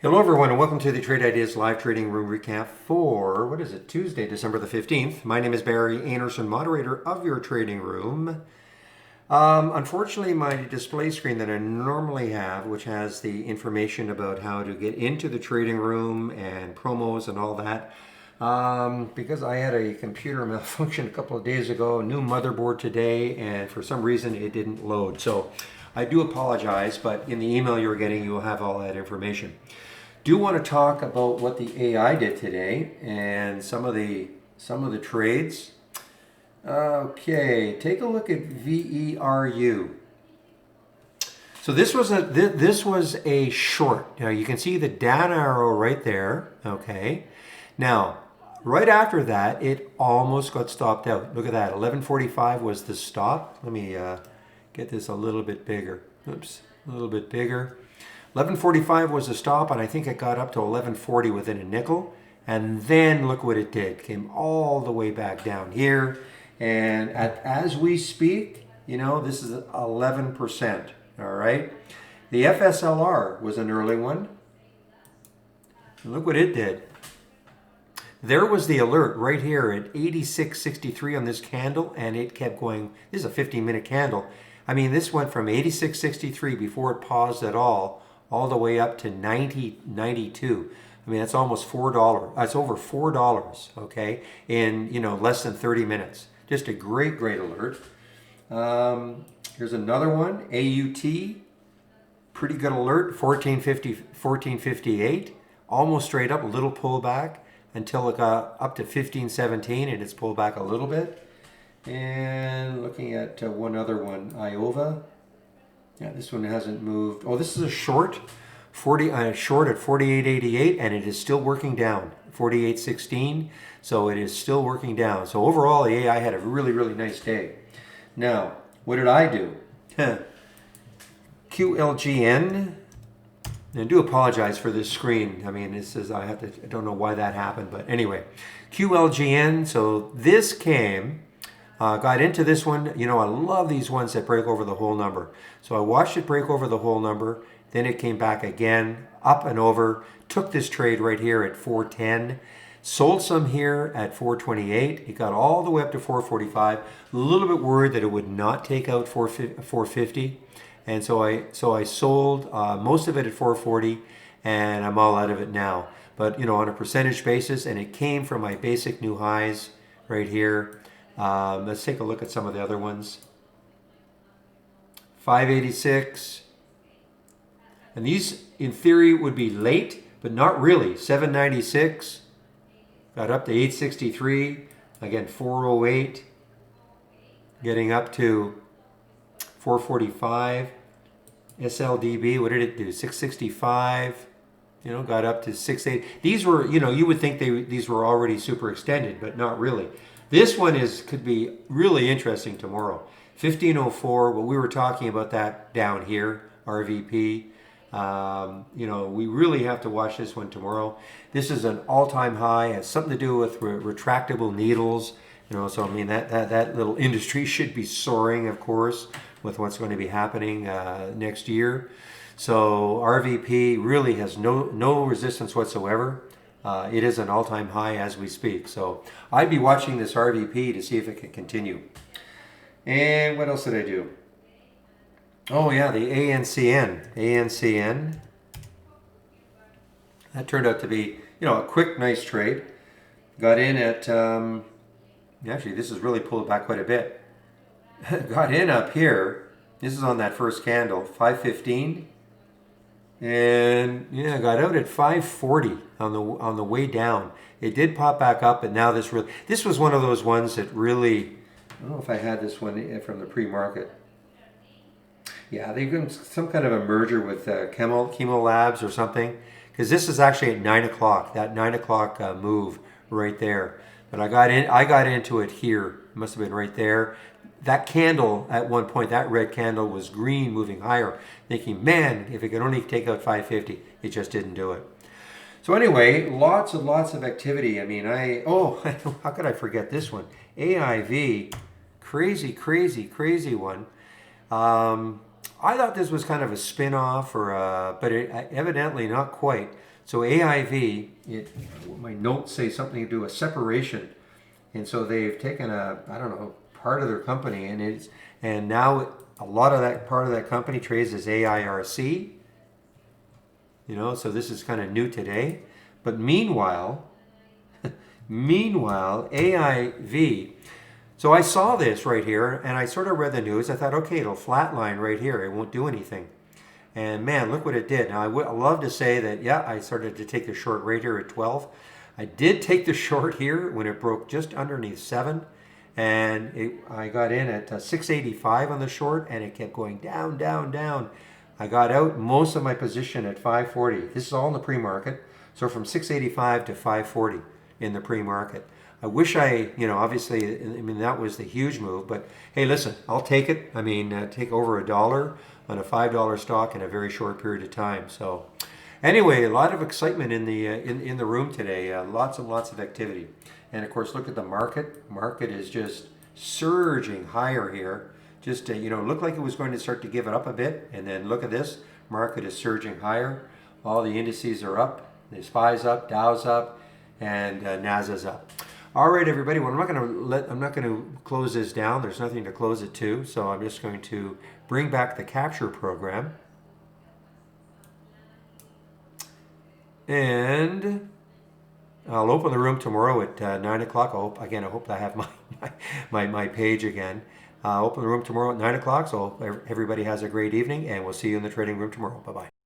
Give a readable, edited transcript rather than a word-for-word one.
Hello everyone and welcome to the Trade Ideas Live Trading Room Recap for, Tuesday, December the 15th. My name is Barry Anderson, moderator of your trading room. Unfortunately, my display screen that I normally have, which has the information about how to get into the trading room and promos and all that, because I had a computer malfunction a couple of days ago, new motherboard today, and for some reason it didn't load. So I do apologize, but in the email you're getting, you will have all that information. Do want to talk about what the AI did today and some of the trades. Okay, take a look at VERU. So this was a short. Now you can see the down arrow right there. Okay, now right after that it almost got stopped out. Look at that. 11:45 was the stop. Let me get this a little bit bigger. Oops, a little bit bigger. 11:45 was the stop, and I think it got up to 11:40 within a nickel. And then look what it did. Came all the way back down here. And as we speak, this is 11%. All right. The FSLR was an early one. And look what it did. There was the alert right here at 86.63 on this candle, and it kept going. This is a 15-minute candle. I mean, this went from 86.63 before it paused at all the way up to 90.92. I mean, that's almost $4. That's over $4, okay, in, less than 30 minutes. Just a great alert. Here's another one, AUT, pretty good alert, 1458, almost straight up, a little pullback until it got up to 1517, and it's pulled back a little bit. And looking at one other one, Iova. Yeah, this one hasn't moved. Oh, this is a short, short at 48.88, and it is still working down, 48.16. So it is still working down. So overall, the AI had a really nice day. Now, what did I do? QLGN. And I do apologize for this screen. I mean, this is I don't know why that happened, but anyway, QLGN. So this came. Got into this one. I love these ones that break over the whole number. So I watched it break over the whole number. Then it came back again, up and over. Took this trade right here at 410. Sold some here at 428. It got all the way up to 445. A little bit worried that it would not take out 450. And so I sold most of it at 440, and I'm all out of it now. But, on a percentage basis, and it came from my basic new highs right here. Let's take a look at some of the other ones. 586. And these, in theory, would be late, but not really. 796. Got up to 863. Again, 408. Getting up to 445. SLDB, what did it do? 665. Got up to 680. These were, you would think these were already super extended, but not really. This one could be really interesting tomorrow. 1504, well, we were talking about that down here, RVP. We really have to watch this one tomorrow. This is an all-time high. It has something to do with retractable needles. So I mean that little industry should be soaring, of course, with what's going to be happening next year. So RVP really has no resistance whatsoever. It is an all-time high as we speak. So I'd be watching this RVP to see if it can continue. And what else did I do? Oh yeah, the ANCN. That turned out to be, a quick, nice trade. Got in at, actually this has really pulled back quite a bit. Got in up here. This is on that first candle, 515. And yeah, got out at 540 on the way down. It did pop back up, but now this was one of those ones that really, I don't know if I had this one from the pre-market. Yeah, they've done some kind of a merger with Chemo Labs or something, because this is actually at 9 o'clock. That 9 o'clock move right there. But I got into it here. It must have been right there. That candle at one point, that red candle was green, moving higher, thinking, man, if it could only take out 550, it just didn't do it. So anyway, lots of activity. I mean, how could I forget this one? AIV, crazy one. I thought this was kind of a spin-off, but evidently not quite. So AIV, my notes say something to do with separation, and so they've taken I don't know, part of their company, and now a lot of that part of that company trades as AIRC. So this is kind of new today. But meanwhile, AIV. So I saw this right here, and I sort of read the news. I thought, okay, it'll flatline right here. It won't do anything. And man, look what it did. Now, I would love to say that, yeah, I started to take the short right here at 12. I did take the short here when it broke just underneath 7. And I got in at 685 on the short, and it kept going down, down, down. I got out most of my position at 540. This is all in the pre-market. So from 685 to 540 in the pre-market. I wish obviously, that was the huge move, but hey, listen, I'll take it. Take over $1 on a $5 stock in a very short period of time. So anyway, a lot of excitement in the room today. Lots and lots of activity. And of course, look at the market. Market is just surging higher here. Just, looked like it was going to start to give it up a bit. And then look at this. Market is surging higher. All the indices are up. The SPY's up, Dow's up, and NASA's up. All right, everybody. Well, I'm not going to close this down. There's nothing to close it to. So I'm just going to bring back the capture program. And I'll open the room tomorrow at 9 o'clock. I hope I have my page again. Open the room tomorrow at 9 o'clock. So everybody has a great evening, and we'll see you in the trading room tomorrow. Bye-bye.